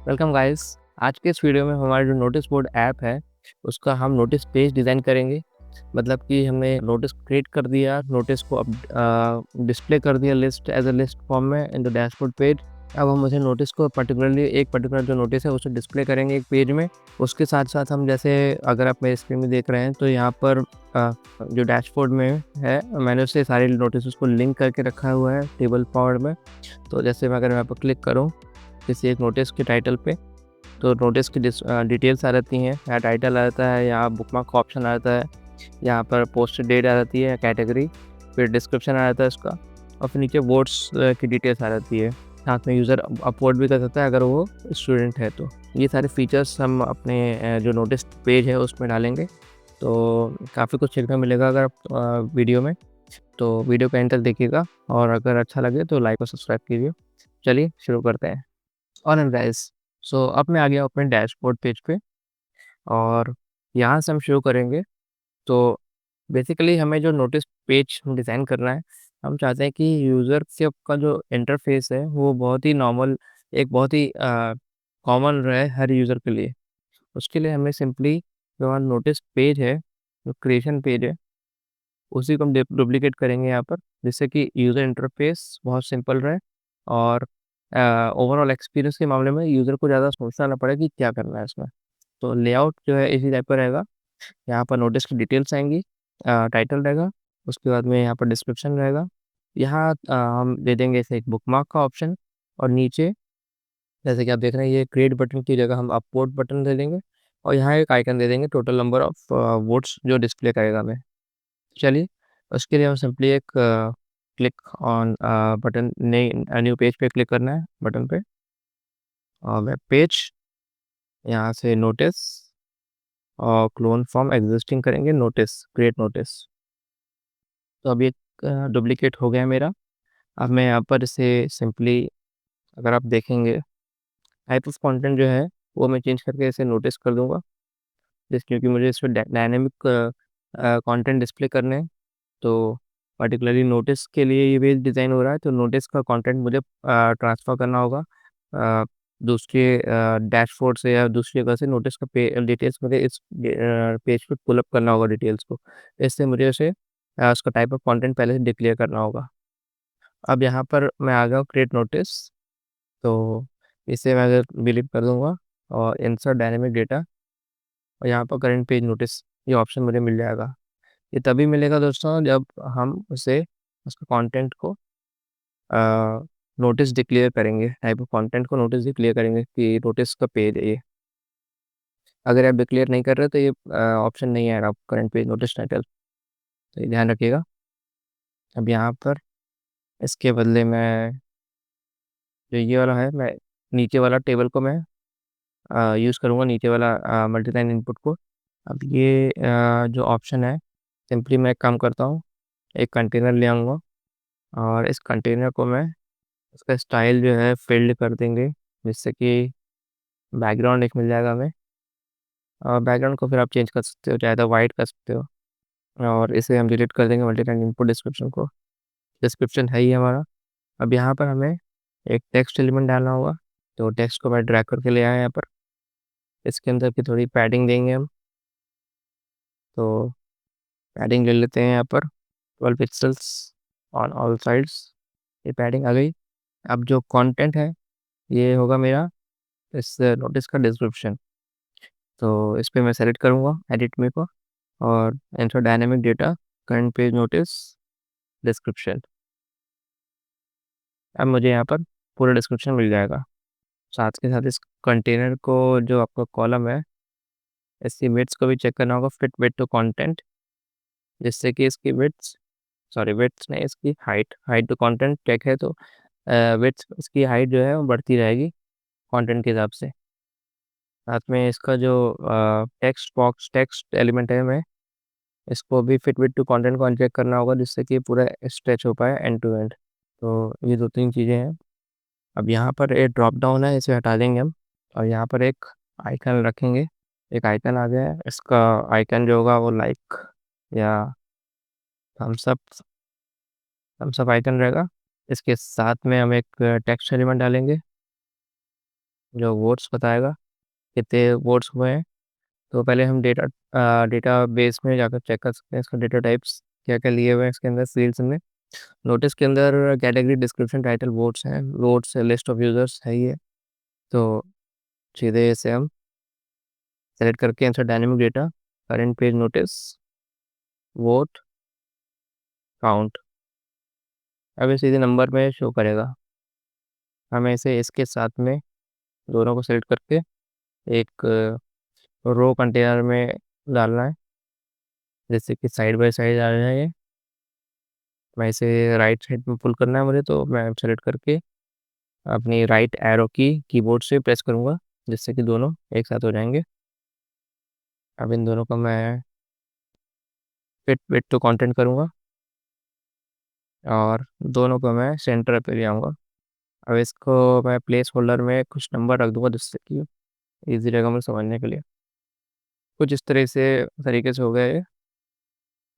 Welcome guys. आज के इस वीडियो में हमारा जो नोटिस बोर्ड ऐप है उसका हम नोटिस पेज डिज़ाइन करेंगे। मतलब कि हमने नोटिस क्रिएट कर दिया, नोटिस को अब डिस्प्ले कर दिया list as a list form में इन द डैशबोर्ड पेज। अब हम उसे नोटिस को एक पर्टिकुलर जो नोटिस है उसे डिस्प्ले करेंगे एक पेज में। उसके साथ साथ हम जैसे अगर आप मेरे स्क्रीन में देख रहे हैं तो यहाँ पर जो डैशबोर्ड में है मैंने उसे सारे नोटिस को लिंक करके रखा हुआ है टेबल फॉर्मेट में। तो जैसे मैं अगर यहाँ पर क्लिक करूँ किसी एक नोटिस के टाइटल पे, तो नोटिस की डिटेल्स आ जाती हैं। यहाँ टाइटल आ जाता है, यहाँ बुकमार्क का ऑप्शन आ जाता है, यहाँ पर पोस्ट डेट आ जाती है, कैटेगरी, फिर डिस्क्रिप्शन आ जाता है इसका, और फिर नीचे वोट्स की डिटेल्स आ जाती है। साथ में यूज़र अपलोड भी कर सकता है अगर वो स्टूडेंट है तो। ये सारे फीचर्स हम अपने जो नोटिस पेज है उसमें डालेंगे। तो काफ़ी कुछ सीखने मिलेगा अगर आप वीडियो में, तो वीडियो का एंड तक देखिएगा और अगर अच्छा लगे तो लाइक और सब्सक्राइब कीजिए। चलिए शुरू करते हैं। ऑलराइट गाइस, सो अब मैं आ गया अपने डैशबोर्ड पेज पे और यहाँ से हम शुरू करेंगे। तो बेसिकली हमें जो नोटिस पेज डिज़ाइन करना है, हम चाहते हैं कि यूज़र से का जो इंटरफेस है वो बहुत ही नॉर्मल, एक बहुत ही कॉमन रहे हर यूज़र के लिए। उसके लिए हमें सिंपली जो हमारा नोटिस पेज है, जो क्रिएशन पेज है, उसी को हम डुप्लीकेट करेंगे यहाँ पर, जिससे कि यूज़र इंटरफेस बहुत सिंपल रहे और ओवरऑल एक्सपीरियंस के मामले में यूज़र को ज़्यादा सोचना ना पड़े कि क्या करना है इसमें। तो लेआउट जो है इसी टाइप का रहेगा। यहाँ पर नोटिस की डिटेल्स आएँगी, टाइटल रहेगा, उसके बाद में यहाँ पर डिस्क्रिप्शन रहेगा। यहाँ हम दे देंगे इसे एक बुकमार्क का ऑप्शन, और नीचे जैसे कि आप देख रहे हैं ये क्रिएट बटन की जगह हम अपलोड बटन दे देंगे, और यहाँ एक आइकन दे देंगे टोटल नंबर ऑफ वोट्स जो डिस्प्ले करेगा हमें। चलिए, उसके लिए हम सिंपली एक क्लिक ऑन बटन, नई न्यू पेज पे क्लिक करना है बटन पे, और वेब पेज, यहाँ से नोटिस और क्लोन फ्रॉम एग्जिस्टिंग करेंगे नोटिस, क्रिएट नोटिस। तो अब ये डुप्लीकेट हो गया मेरा। अब मैं यहाँ पर इसे सिंपली, अगर आप देखेंगे, टाइप ऑफ कंटेंट जो है वो मैं चेंज करके इसे नोटिस कर दूंगा, जिस क्योंकि मुझे इसमें डायनेमिक कंटेंट डिस्प्ले करने हैं। तो पर्टिकुलरली नोटिस के लिए ये पेज डिज़ाइन हो रहा है, तो नोटिस का कंटेंट मुझे ट्रांसफ़र करना होगा दूसरे डैशबोर्ड से या दूसरी जगह से। नोटिस का डिटेल्स मुझे इस पेज पे पुल अप करना होगा डिटेल्स को। इससे मुझे उसे उसका टाइप ऑफ कंटेंट पहले से डिक्लेयर करना होगा। अब यहाँ पर मैं आ गया हूँ क्रिएट नोटिस, तो इसे मैं अगर डिलीट कर दूँगा और इंसर्ट डायनामिक डेटा, और यहाँ पर करंट पेज नोटिस ये ऑप्शन मुझे मिल जाएगा। ये तभी मिलेगा दोस्तों जब हम उसे, उसका कंटेंट को नोटिस डिक्लेयर करेंगे, टाइप ऑफ कंटेंट को नोटिस डिक्लेयर करेंगे कि नोटिस का पेज है ये। अगर आप डिक्लेयर नहीं कर रहे तो ये ऑप्शन नहीं आएगा करंट पेज नोटिस टाइटल, तो ये ध्यान रखिएगा। अब यहाँ पर इसके बदले में जो ये वाला है, मैं नीचे वाला टेबल को मैं यूज़ करूँगा, नीचे वाला मल्टीलाइन इनपुट को। अब ये जो ऑप्शन है, सिंपली मैं एक काम करता हूँ, एक कंटेनर ले आऊँगा और इस कंटेनर को मैं, इसका स्टाइल जो है फ़ील्ड कर देंगे, जिससे कि बैकग्राउंड एक मिल जाएगा हमें। और बैकग्राउंड को फिर आप चेंज कर सकते हो, चाहे तो वाइट कर सकते हो, और इसे हम डिलीट कर देंगे मल्टीलाइन इनपुट डिस्क्रिप्शन को। डिस्क्रिप्शन है ही हमारा। अब यहाँ पर हमें एक टेक्स्ट एलिमेंट डालना होगा, तो टेक्स्ट को मैं ड्रैग करके ले आया यहाँ पर। इसके अंदर की थोड़ी पैडिंग देंगे हम, तो पैडिंग ले लेते हैं यहाँ पर 12 पिक्सल्स ऑन ऑल साइड्स। ये पैडिंग आ गई। अब जो कंटेंट है ये होगा मेरा इस नोटिस का डिस्क्रिप्शन। तो इस पे मैं सेलेक्ट करूँगा एडिट में को, और insert dynamic data, current page notice, description. अब मुझे यहाँ पर पूरा डिस्क्रिप्शन मिल जाएगा। साथ के साथ इस कंटेनर को, जो आपका कॉलम है, इसकी विड्थ को भी चेक करना होगा, फिट विड्थ टू कंटेंट, जिससे कि इसकी विड्थ, सॉरी विड्थ नहीं, इसकी height, height to content check है तो विड्थ, इसकी हाइट जो है वो बढ़ती रहेगी कंटेंट के हिसाब से। साथ में इसका जो टेक्स्ट बॉक्स, टेक्स्ट एलिमेंट है, मैं इसको भी फिट विद टू कंटेंट को अनचेक करना होगा, जिससे कि पूरा स्ट्रेच हो पाए एंड टू एंड। तो ये 2-3 चीज़ें हैं। अब यहाँ पर एक ड्रॉप डाउन है, इसे हटा देंगे हम, और यहाँ पर एक आइकन रखेंगे। एक आइकन आ गया है, इसका आइकन जो होगा वो लाइक या थम्स अप, आइकन रहेगा। इसके साथ में हम एक टेक्स्ट एलिमेंट डालेंगे, जो वोट्स बताएगा कितने वोट्स हुए हैं। तो पहले हम डेटा बेस में जाकर चेक कर सकते हैं इसका डेटा टाइप्स क्या क्या लिए हुए हैं इसके अंदर फील्ड्स में। नोटिस के अंदर कैटेगरी, डिस्क्रिप्शन, टाइटल, वोट्स हैं। वोट्स लिस्ट ऑफ यूजर्स है ये। तो सीधे इसे हम सेलेक्ट करके answer dynamic data, current page notice, vote, count, अब ये सीधे नंबर में शो करेगा। हमें इसे इसके साथ में दोनों को सेलेक्ट करके एक रो कंटेनर में डालना है, जैसे कि साइड बाय साइड आ रहा है ये। मैं इसे राइट साइड में पुल करना है मुझे, तो मैं सेलेक्ट करके अपनी राइट एरो की कीबोर्ड से प्रेस करूँगा, जिससे कि दोनों एक साथ हो जाएंगे। अब इन दोनों का मैं फिट विथ टू कंटेंट करूँगा और दोनों को मैं सेंटर पे ले आऊँगा। अब इसको मैं प्लेस होल्डर में कुछ नंबर रख दूँगा, जिससे कि ईजी रहेगा मुझे समझने के लिए। कुछ इस तरह से तरीके से हो गया ये।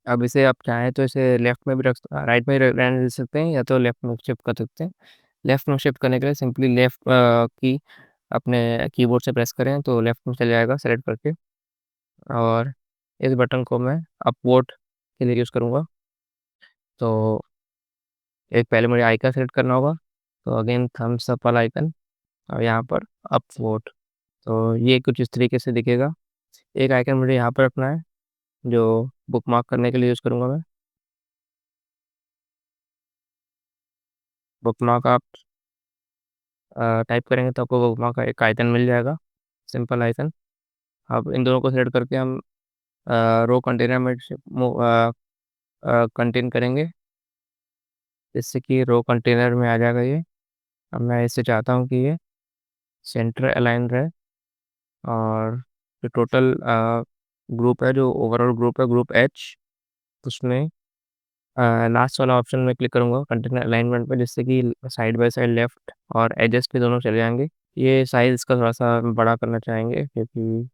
अब इसे आप चाहें तो इसे लेफ्ट में भी राइट में रहने दे सकते हैं, या तो लेफ्ट में शिफ्ट कर सकते हैं। लेफ्ट में शिफ्ट करने के लिए सिंपली लेफ्ट की अपने कीबोर्ड से प्रेस करें तो लेफ्ट में चले जाएगा सेलेक्ट करके। और इस बटन को मैं अपवर्ड के लिए यूज़ करूँगा। तो एक पहले मुझे आइकन सेलेक्ट करना होगा, तो अगेन थम्स अप वाला आइकन और यहाँ पर अपवर्ड। तो ये कुछ इस तरीके से दिखेगा। एक आइकन मुझे यहाँ पर रखना है जो बुकमार्क करने के लिए यूज़ करूँगा मैं। बुकमार्क आप टाइप करेंगे तो आपको बुकमार्क का एक आइकन मिल जाएगा, सिंपल आइकन। अब इन दोनों को सेलेक्ट करके हम रो कंटेनर में कंटेन करेंगे, जिससे कि रो कंटेनर में आ जाएगा ये। अब मैं इससे चाहता हूँ कि ये सेंटर अलाइन रहे और जो टोटल ग्रुप है, जो ओवरऑल ग्रुप है, ग्रुप एच, उसमें लास्ट वाला ऑप्शन में क्लिक करूँगा कंटेनर अलाइनमेंट पे, जिससे कि साइड बाय साइड लेफ्ट और एजेस पे दोनों चले जाएंगे। ये साइज़ इसका थोड़ा सा बड़ा करना चाहेंगे, क्योंकि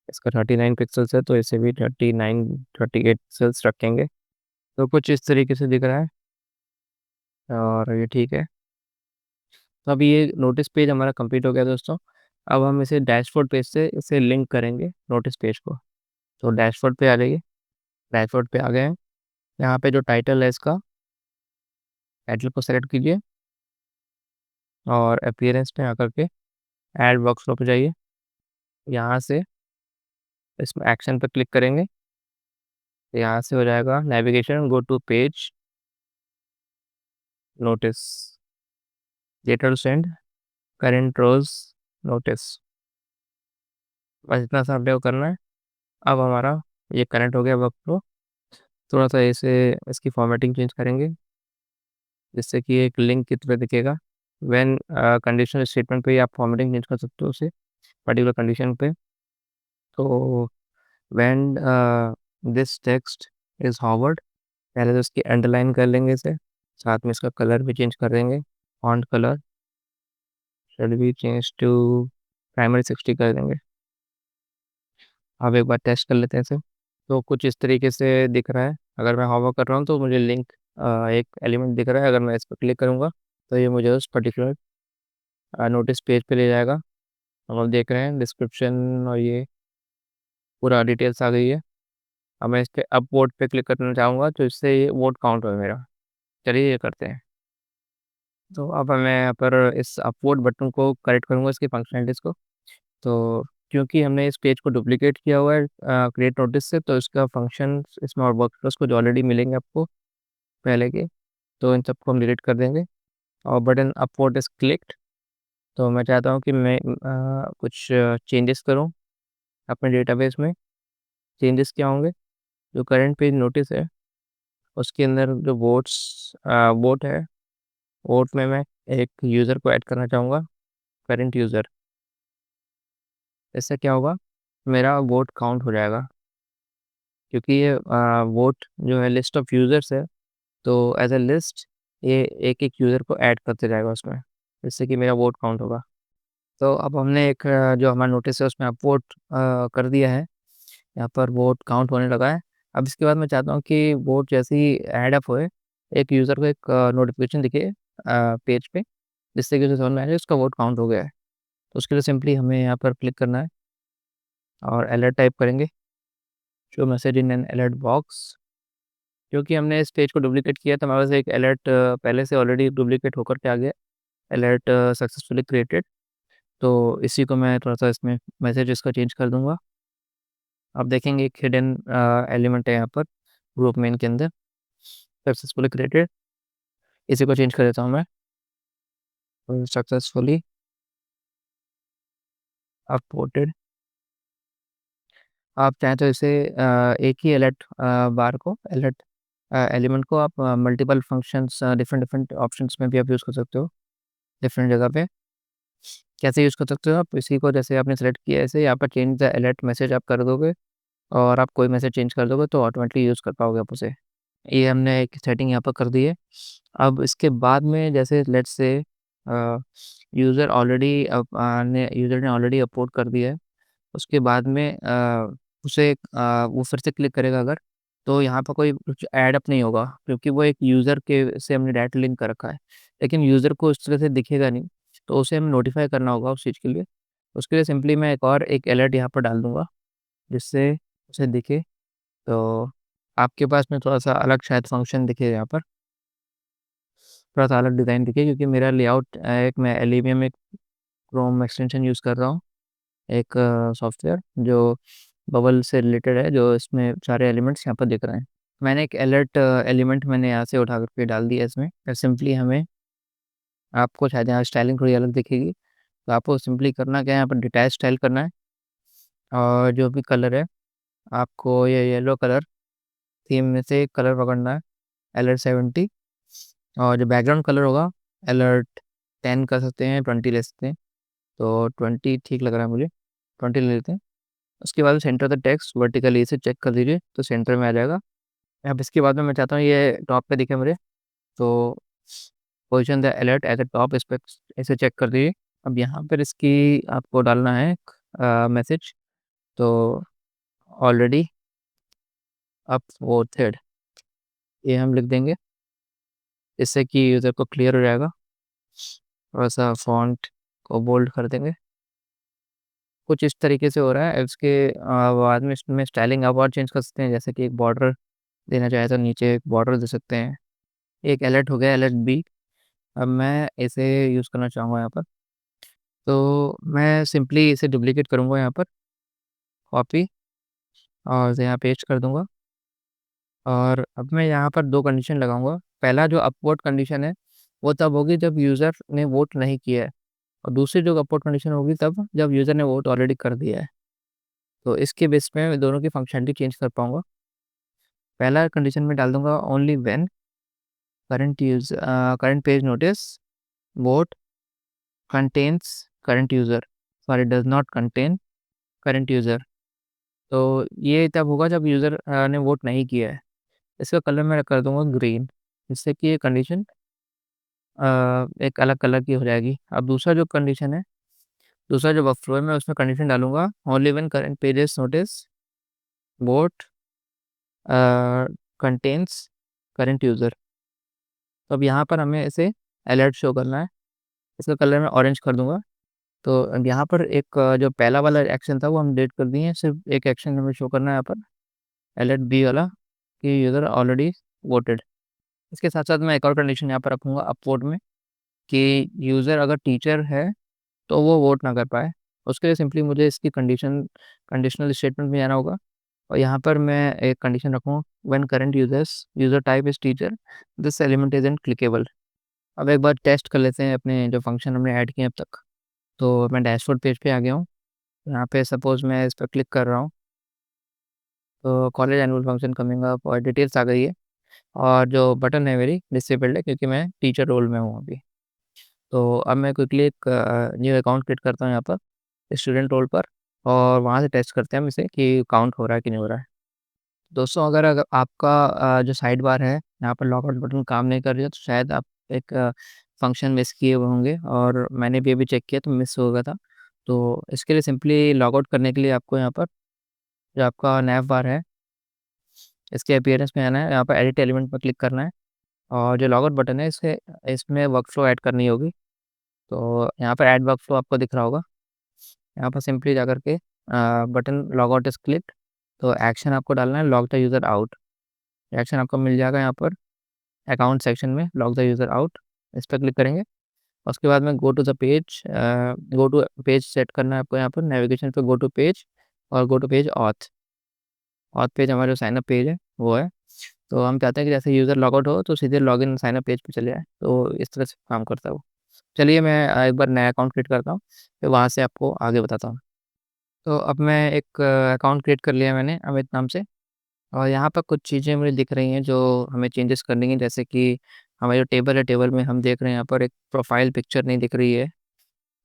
इसका 39 पिक्सल्स है, तो इसे भी 38 पिक्सल्स रखेंगे। तो कुछ इस तरीके से दिख रहा है और ये ठीक है। तो अभी ये नोटिस पेज हमारा कंप्लीट हो गया दोस्तों। अब हम इसे डैशबोर्ड पेज से इसे लिंक करेंगे नोटिस पेज को। तो डैशबोर्ड पे आ जाइए। डैशबोर्ड पे आ गए हैं। यहाँ पे जो टाइटल है इसका, टाइटल को सेलेक्ट कीजिए और अपीयरेंस में आकर के ऐड वर्कफ्लो पे जाइए। यहाँ से इसमें एक्शन पे क्लिक करेंगे, तो यहाँ से हो जाएगा navigation, go to page, notice, data to send, current rows, notice. बस इतना सा अपडेट करना है। अब हमारा ये कनेक्ट हो गया वर्कफ्लो। थोड़ा सा इसे इसकी फॉर्मेटिंग चेंज करेंगे, जिससे कि एक लिंक की तरह दिखेगा। व्हेन कंडीशनल स्टेटमेंट पे ही आप फॉर्मेटिंग चेंज कर सकते हो उसे, पर्टिकुलर कंडीशन पे। तो when this text is Howard, पहले तो इसकी अंडरलाइन कर लेंगे इसे, साथ में इसका कलर भी चेंज कर देंगे। Font colour should be change to primary 60 कर देंगे। अब एक बार टेस्ट कर लेते हैं इसे। तो कुछ इस तरीके से दिख रहा है। अगर मैं हॉवर कर रहा हूँ तो मुझे लिंक एक एलिमेंट दिख रहा है। अगर मैं इस पर क्लिक करूँगा तो ये मुझे उस पर्टिकुलर नोटिस पेज पे ले जाएगा। हम लोग देख रहे हैं डिस्क्रिप्शन और ये पूरा डिटेल्स आ गई है। अब मैं इस पर अप वोट पे क्लिक करना चाहूँगा, तो इससे ये वोट काउंट हो मेरा। चलिए ये करते हैं। तो अब मैं यहाँ पर इस अपवोट बटन को करेक्ट करूँगा, इसकी फंक्शनलिटीज़ को। तो क्योंकि हमने इस पेज को डुप्लीकेट किया हुआ है क्रिएट नोटिस से, तो इसका फंक्शन इसमें और वर्कफ्लोस को जो ऑलरेडी मिलेंगे आपको पहले के, तो इन सबको हम डिलीट कर देंगे। और बटन अपवोट इज क्लिक्ड। तो मैं चाहता हूँ कि मैं कुछ चेंजेस करूँ अपने डेटाबेस में। चेंजेस क्या होंगे? जो करंट पेज नोटिस है उसके अंदर जो वोट है, वोट में मैं एक यूज़र को ऐड करना चाहूँगा, करंट यूज़र। इससे क्या होगा, मेरा वोट काउंट हो जाएगा। क्योंकि ये वोट जो है लिस्ट ऑफ यूज़र्स है, तो एज अ लिस्ट ये एक एक यूज़र को ऐड करते जाएगा उसमें, जिससे कि मेरा वोट काउंट होगा। तो अब हमने एक जो हमारा नोटिस है उसमें अब वोट कर दिया है। यहाँ पर वोट काउंट होने लगा है। अब इसके बाद मैं चाहता हूँ कि वोट जैसे ही ऐड अप होए, एक यूज़र को एक नोटिफिकेशन दिखे पेज पे, जिससे कि उसे समझ में आ जाए उसका वोट काउंट हो गया है। तो उसके लिए सिंपली हमें यहाँ पर क्लिक करना है और अलर्ट टाइप करेंगे, show message in an alert box. क्योंकि हमने इस पेज को डुप्लीकेट किया तो हमारे पास एक अलर्ट पहले से ऑलरेडी डुप्लीकेट होकर के आ गया, अलर्ट सक्सेसफुली क्रिएटेड। तो इसी को मैं थोड़ा-सा इसमें मैसेज इसका चेंज कर दूँगा। आप देखेंगे एक हिडन एलिमेंट है यहाँ पर ग्रुप मेन के अंदर, सक्सेसफुली क्रिएटेड। इसी को चेंज कर देता हूँ मैं, सक्सेसफुली अपलोडेड। आप चाहें तो इसे एक ही अलर्ट बार को, अलर्ट एलिमेंट को आप multiple functions different different options में भी आप यूज़ कर सकते हो, डिफरेंट जगह पे। कैसे यूज़ कर सकते हो आप, इसी को जैसे आपने सेलेक्ट किया है ऐसे यहाँ पर चेंज द अलर्ट मैसेज आप कर दोगे और आप कोई मैसेज चेंज कर दोगे तो ऑटोमेटिकली यूज़ कर पाओगे आप उसे। ये हमने एक सेटिंग यहाँ पर कर दी है। अब इसके बाद में जैसे लेट्स से यूज़र ने ऑलरेडी अपलोड कर दिया है, उसके बाद में वो फिर से क्लिक करेगा अगर, तो यहाँ पर कोई कुछ ऐड अप नहीं होगा क्योंकि वो एक यूज़र के से हमने डायरेक्ट लिंक कर रखा है। लेकिन यूज़र को उस तरह से दिखेगा नहीं, तो उसे हमें नोटिफ़ाई करना होगा उस चीज़ के लिए। उसके लिए सिंपली मैं एक अलर्ट यहाँ पर डाल दूँगा, जिससे उसे दिखे। तो आपके पास में थोड़ा-सा अलग शायद फंक्शन दिखे यहाँ पर, थोड़ा-सा अलग डिज़ाइन दिखे क्योंकि मेरा लेआउट एक मैं एलिवियम एक क्रोम एक्सटेंशन यूज़ कर रहा हूँ, एक सॉफ्टवेयर जो बबल से रिलेटेड है, जो इसमें सारे एलिमेंट्स यहाँ पर दिख रहे हैं। मैंने एक अलर्ट एलिमेंट मैंने यहाँ से उठा कर के डाल दिया इसमें। फिर सिंपली हमें आपको शायद यहाँ स्टाइलिंग थोड़ी अलग दिखेगी, तो आपको सिंपली करना क्या है, यहाँ पर डिटैच स्टाइल करना है और जो भी कलर है, आपको ये येलो कलर थीम में से कलर पकड़ना है, अलर्ट 70। और जो बैकग्राउंड कलर होगा, अलर्ट 10 कर सकते हैं, 20 ले सकते हैं। तो 20 ठीक लग रहा है मुझे, 20 ले लेते हैं। उसके बाद सेंटर द टेक्स्ट वर्टिकली इसे चेक कर दीजिए, तो सेंटर में आ जाएगा। अब इसके बाद में मैं चाहता हूँ ये टॉप पे दिखे मुझे, तो position the alert at the top, इस पे इसे चेक कर दीजिए। अब यहाँ पर इसकी आपको डालना है मैसेज, तो ऑलरेडी अपवोटेड, ये हम लिख देंगे, इससे कि यूज़र को क्लियर हो जाएगा। थोड़ा-सा फ़ॉन्ट को बोल्ड कर देंगे। कुछ इस तरीके से हो रहा है। इसके बाद में इसमें स्टाइलिंग आप और चेंज कर सकते हैं, जैसे कि एक बॉर्डर देना चाहें तो नीचे एक बॉर्डर दे सकते हैं। एक अलर्ट हो गया, अलर्ट बी। अब मैं इसे यूज़ करना चाहूँगा यहाँ पर, तो मैं सिंपली इसे डुप्लीकेट करूँगा यहाँ पर, कॉपी और इसे यहाँ पेस्ट कर दूँगा। और अब मैं यहाँ पर 2 कंडीशन लगाऊँगा। पहला जो अपवर्ड कंडीशन है, वो तब होगी जब यूज़र ने वोट नहीं किया है, और दूसरी जो अपवर्ड कंडीशन होगी तब जब यूज़र ने वोट ऑलरेडी कर दिया है। तो इसके बेस पे मैं दोनों की फंक्शनैलिटी चेंज कर पाऊँगा। पहला कंडीशन में डाल दूँगा only when current page notice vote contains current user, sorry does not contain current user. तो ये तब होगा जब यूज़र ने वोट नहीं किया है। इसका कलर मैं कर दूँगा ग्रीन, जिससे कि ये कंडीशन एक अलग कलर की हो जाएगी। अब दूसरा जो कंडीशन है, दूसरा जो वर्कफ़्लो है, मैं उसमें कंडीशन डालूँगा only when current pages notice vote contains current user. तो अब यहाँ पर हमें इसे अलर्ट शो करना है। इसका कलर मैं ऑरेंज कर दूँगा। तो अब यहाँ पर एक जो पहला वाला एक्शन था वो हम डिलीट कर दिए हैं, सिर्फ़ एक एक्शन हमें शो करना है यहाँ पर, अलर्ट बी वाला, कि यूज़र ऑलरेडी वोटेड। इसके साथ-साथ मैं एक और कंडीशन यहाँ पर रखूँगा अपवोट में, कि यूज़र अगर टीचर है तो वो वोट ना कर पाए। उसके लिए सिंपली मुझे इसकी कंडीशनल स्टेटमेंट में जाना होगा और यहाँ पर मैं एक कंडीशन रखूँगा, when current user type is teacher, this element isn't clickable. अब एक बार टेस्ट कर लेते हैं अपने जो फंक्शन हमने ऐड किए हैं अब तक। तो मैं डैशबोर्ड पेज पे आ गया हूँ। यहाँ पे सपोज़ मैं इस पर क्लिक कर रहा हूँ, तो college annual function coming up और डिटेल्स आ गई है, और जो बटन है मेरी डिसेबल्ड है क्योंकि मैं टीचर रोल में हूँ अभी। तो अब मैं क्विकली एक न्यू अकाउंट क्रिएट करता हूँ यहाँ पर, स्टूडेंट रोल पर, और वहाँ से टेस्ट करते हैं हम इसे कि काउंट हो रहा है कि नहीं हो रहा है। दोस्तों, अगर अगर आपका जो साइड बार है, यहाँ पर लॉगआउट बटन काम नहीं कर रही है, तो शायद आप एक फंक्शन मिस किए हुए होंगे, और मैंने भी अभी चेक किया तो मिस हो गया था। तो इसके लिए सिंपली लॉगआउट करने के लिए आपको यहाँ पर जो आपका नैव बार है, इसके अपीयरेंस में आना है, यहाँ पर एडिट एलिमेंट पर क्लिक करना है, और जो लॉगआउट बटन है इसमें वर्कफ्लो ऐड करनी होगी। तो यहाँ पर ऐड वर्कफ्लो आपको दिख रहा होगा। यहाँ पर सिंपली जा करके button log out is click, तो एक्शन आपको डालना है log the user out. Action आपको मिल जाएगा यहाँ पर अकाउंट सेक्शन में, लॉग द यूज़र आउट, इस पर क्लिक करेंगे। उसके बाद में go to the page, go to page set करना है आपको। यहाँ पर नेविगेशन पे गो टू पेज और go to page auth. Auth page हमारा जो साइनअप पेज है वो है। तो हम चाहते हैं कि जैसे यूज़र लॉग आउट हो तो सीधे लॉगिन साइनअप पेज पे चले जाए, तो इस तरह से काम करता है वो। चलिए मैं एक बार नया अकाउंट क्रिएट करता हूँ, फिर वहाँ से आपको आगे बताता हूँ। तो अब मैं एक अकाउंट क्रिएट कर लिया मैंने अमित नाम से, और यहाँ पर कुछ चीज़ें मुझे दिख रही हैं जो हमें चेंजेस करनी है। जैसे कि हमारी जो टेबल है, टेबल में हम देख रहे हैं यहाँ पर एक प्रोफाइल पिक्चर नहीं दिख रही है,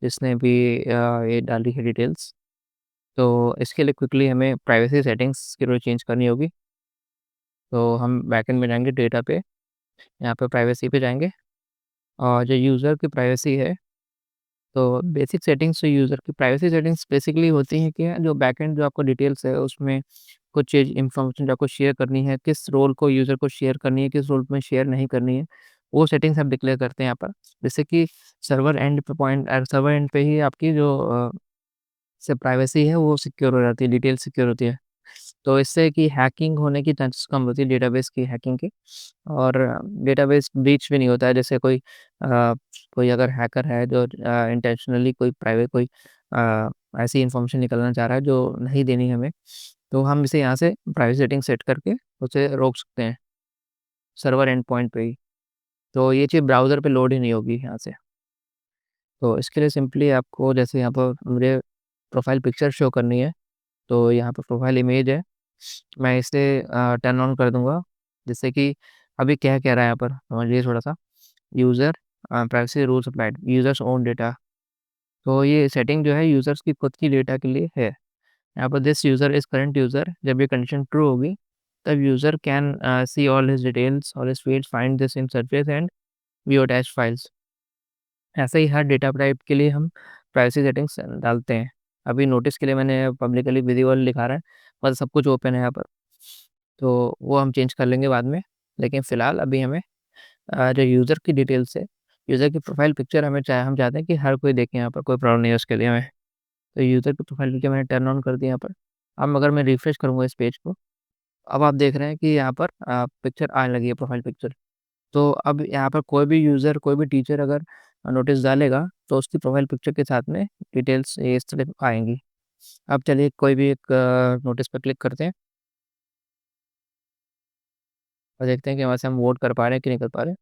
जिसने भी ये डाली है डिटेल्स। तो इसके लिए क्विकली हमें प्राइवेसी सेटिंग्स की थोड़ी चेंज करनी होगी। तो हम बैकएंड में जाएंगे, डेटा पे, यहाँ पे प्राइवेसी पे जाएंगे, और जो यूज़र की प्राइवेसी है, तो बेसिक सेटिंग्स जो यूज़र की प्राइवेसी सेटिंग्स बेसिकली होती हैं कि जो बैकएंड जो आपको डिटेल्स है उसमें कुछ चीज़ इन्फॉर्मेशन जो आपको शेयर करनी है, किस रोल को यूज़र को शेयर करनी है, किस रोल में शेयर नहीं करनी है, वो सेटिंग्स हम डिक्लेयर करते हैं यहाँ पर। जैसे कि सर्वर एंड पे सर्वर एंड पे ही आपकी जो से प्राइवेसी है वो सिक्योर हो जाती है, डिटेल सिक्योर होती है। तो इससे कि हैकिंग होने की चांसेस कम होती है, डेटाबेस की हैकिंग की, और डेटाबेस ब्रीच भी नहीं होता है। जैसे कोई अगर हैकर है जो इंटेंशनली कोई प्राइवेट कोई ऐसी इन्फॉर्मेशन निकालना चाह रहा है जो नहीं देनी है हमें, तो हम इसे यहाँ से प्राइवेसी सेटिंग सेट करके उसे रोक सकते हैं सर्वर एंड पॉइंट पे ही। तो ये चीज़ ब्राउज़र पे लोड ही नहीं होगी यहाँ से। तो इसके लिए सिंपली आपको, जैसे यहाँ पर मुझे प्रोफाइल पिक्चर शो करनी है, तो यहाँ पर प्रोफाइल इमेज है, मैं इसे टर्न ऑन कर दूंगा। जैसे कि अभी क्या कह रहा है यहाँ पर समझिए थोड़ा सा, user privacy rules applied users own data. तो ये सेटिंग जो है यूज़र्स की खुद की डेटा के लिए है। यहाँ पर this user is current user, जब ये कंडीशन ट्रू होगी तब user can see all his details और his fields, find this in surface and view attached files. ऐसे ही हर डेटा टाइप के लिए हम प्राइवेसी सेटिंग्स डालते हैं। अभी नोटिस के लिए मैंने पब्लिकली विजिबल लिखा रहा है, मतलब सब कुछ ओपन है यहाँ पर, तो वो हम चेंज कर लेंगे बाद में। लेकिन फ़िलहाल अभी हमें जो यूज़र की डिटेल्स है, यूज़र की प्रोफाइल पिक्चर हमें हम चाहते हैं कि हर कोई देखे, यहाँ पर कोई प्रॉब्लम नहीं है उसके लिए हमें। तो यूज़र की प्रोफाइल पिक्चर मैंने टर्न ऑन कर दिया यहाँ पर। अब अगर मैं रिफ्रेश करूँगा इस पेज को, अब आप देख रहे हैं कि यहाँ पर पिक्चर आने लगी है, प्रोफाइल पिक्चर। तो अब यहाँ पर कोई भी यूज़र, कोई भी टीचर अगर नोटिस डालेगा तो उसकी प्रोफाइल पिक्चर के साथ में डिटेल्स ये इस तरह आएँगी। अब चलिए कोई भी एक नोटिस पे क्लिक करते हैं और देखते हैं कि वहाँ से हम वोट कर पा रहे हैं कि नहीं कर पा रहे हैं।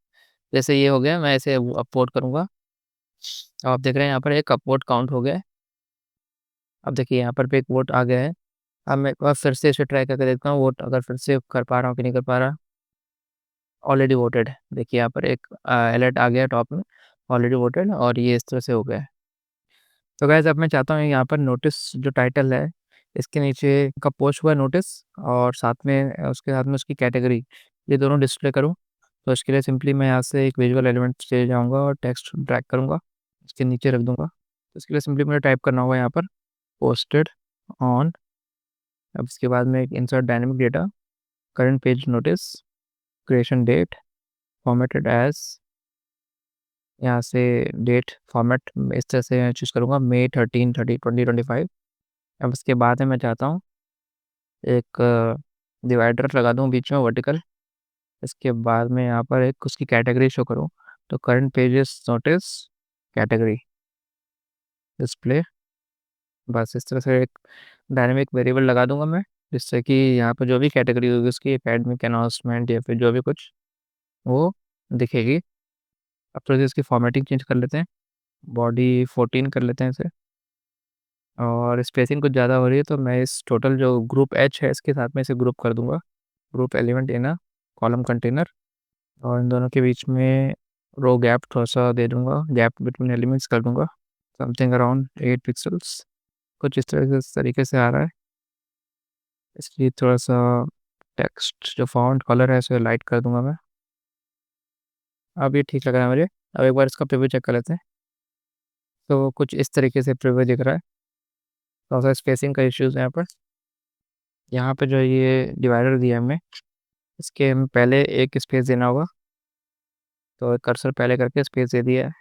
जैसे ये हो गया, मैं इसे अपलोड करूँगा। अब आप देख रहे हैं यहाँ पर एक अपवोट काउंट हो गया है। अब देखिए यहाँ पर भी एक वोट आ गया है। अब मैं एक बार फिर से इसे ट्राई करके देखता हूँ वोट अगर फिर से कर पा रहा हूँ कि नहीं कर पा रहा। ऑलरेडी वोटेड, देखिए यहाँ पर एक अलर्ट आ गया टॉप में, ऑलरेडी वोटेड, और ये इस तरह से हो गया है। तो गाइज़ अब मैं चाहता हूँ यहाँ पर नोटिस जो टाइटल है, इसके नीचे कब पोस्ट हुआ नोटिस, और साथ में उसके साथ में उसकी कैटेगरी, ये दोनों डिस्प्ले करूँ। तो इसके लिए सिंपली मैं यहाँ से एक विजुअल एलिमेंट से जाऊँगा और टेक्स्ट ड्रैग करूँगा, इसके नीचे रख दूँगा। तो इसके लिए सिंपली मुझे टाइप करना होगा यहाँ पर पोस्टेड ऑन, अब इसके बाद में एक insert dynamic data, current page notice, creation date, formatted as, यहाँ से डेट फॉर्मेट इस तरह से मैं चूज़ करूँगा, May 13, 2025। अब इसके बाद में मैं चाहता हूँ एक डिवाइडर लगा दूँ बीच में वर्टिकल। इसके बाद में यहाँ पर एक उसकी कैटेगरी शो करूँ, तो current pages notice category display. बस इस तरह से एक डायनेमिक वेरिएबल लगा दूँगा मैं, जिससे कि यहाँ पर जो भी कैटेगरी होगी उसकी एकेडमिक अनाउंसमेंट या फिर जो भी कुछ वो दिखेगी। अब थोड़ी सी इसकी फॉर्मेटिंग चेंज कर लेते हैं, बॉडी 14 कर लेते हैं इसे, और स्पेसिंग कुछ ज़्यादा हो रही है तो मैं इस टोटल जो ग्रुप एच है इसके साथ में इसे ग्रुप कर दूँगा, group element in a column container, और इन दोनों के बीच में रो गैप थोड़ा-सा दे दूँगा, गैप बिटवीन एलिमेंट्स कर दूँगा, समथिंग अराउंड 8 पिक्सेल्स, कुछ इस तरीके से आ रहा है। इसलिए थोड़ा-सा टेक्स्ट जो फ़ॉन्ट कलर है इसे लाइट कर दूँगा मैं। अब ये ठीक लग रहा है मुझे। अब एक बार इसका प्रीव्यू चेक कर लेते हैं। तो कुछ इस तरीके से प्रीव्यू दिख रहा है। थोड़ा-सा स्पेसिंग का इश्यूज़ है यहाँ पर। यहाँ पे जो ये डिवाइडर दिया है हमने, इसके हम पहले एक स्पेस देना होगा, तो कर्सर पहले करके स्पेस दे दिया है।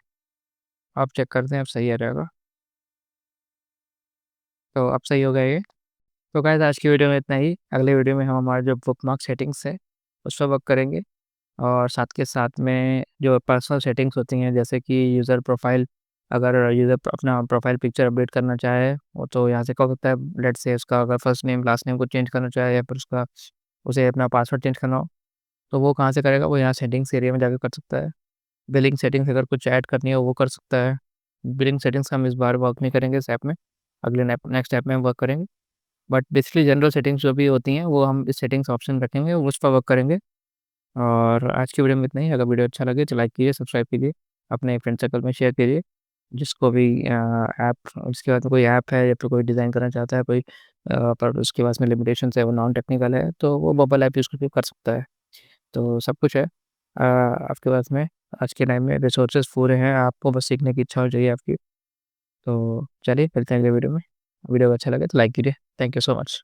आप चेक करते हैं अब सही आ जाएगा। तो अब सही हो गया ये। तो गाइस आज की वीडियो में इतना ही। अगले वीडियो में हम हमारा जो बुकमार्क सेटिंग्स है, उस पर वर्क करेंगे और साथ के साथ में जो पर्सनल सेटिंग्स होती हैं जैसे कि यूज़र प्रोफ़ाइल, अगर यूज़र अपना प्रोफ़ाइल पिक्चर अपडेट करना चाहे, वो तो यहाँ से कर सकता है। लेट्स से उसका अगर फर्स्ट नेम, लास्ट नेम को चेंज करना चाहे या फिर उसे अपना पासवर्ड चेंज करना हो, तो वो कहाँ से करेगा? वो यहाँ सेटिंग्स एरिया में जाके कर सकता है। बिलिंग सेटिंग्स अगर कुछ ऐड करनी हो वो कर सकता है। बिलिंग सेटिंग्स का हम इस बार वर्क नहीं करेंगे इस ऐप में, अगले नेक्स्ट ऐप में हम वर्क करेंगे। बट बेसिकली जनरल सेटिंग्स जो भी होती हैं वो हम इस सेटिंग्स ऑप्शन रखेंगे, उस पर वर्क करेंगे। और आज की वीडियो में इतना ही। अगर वीडियो अच्छा लगे तो लाइक कीजिए, सब्सक्राइब कीजिए, अपने फ्रेंड सर्कल में शेयर कीजिए। जिसको भी ऐप, उसके बाद में कोई ऐप है या फिर कोई डिज़ाइन करना चाहता है कोई, पर उसके पास में लिमिटेशंस है, वो नॉन टेक्निकल है, तो वो बबल ऐप यूज़ करके कर सकता है। तो सब कुछ है आपके पास में। आज के टाइम में रिसोर्सेज़ पूरे हैं, आपको बस सीखने की इच्छा हो चाहिए आपकी। तो चलिए मिलते हैं अगले वीडियो में। वीडियो अच्छा लगे तो लाइक कीजिए। Thank you so much.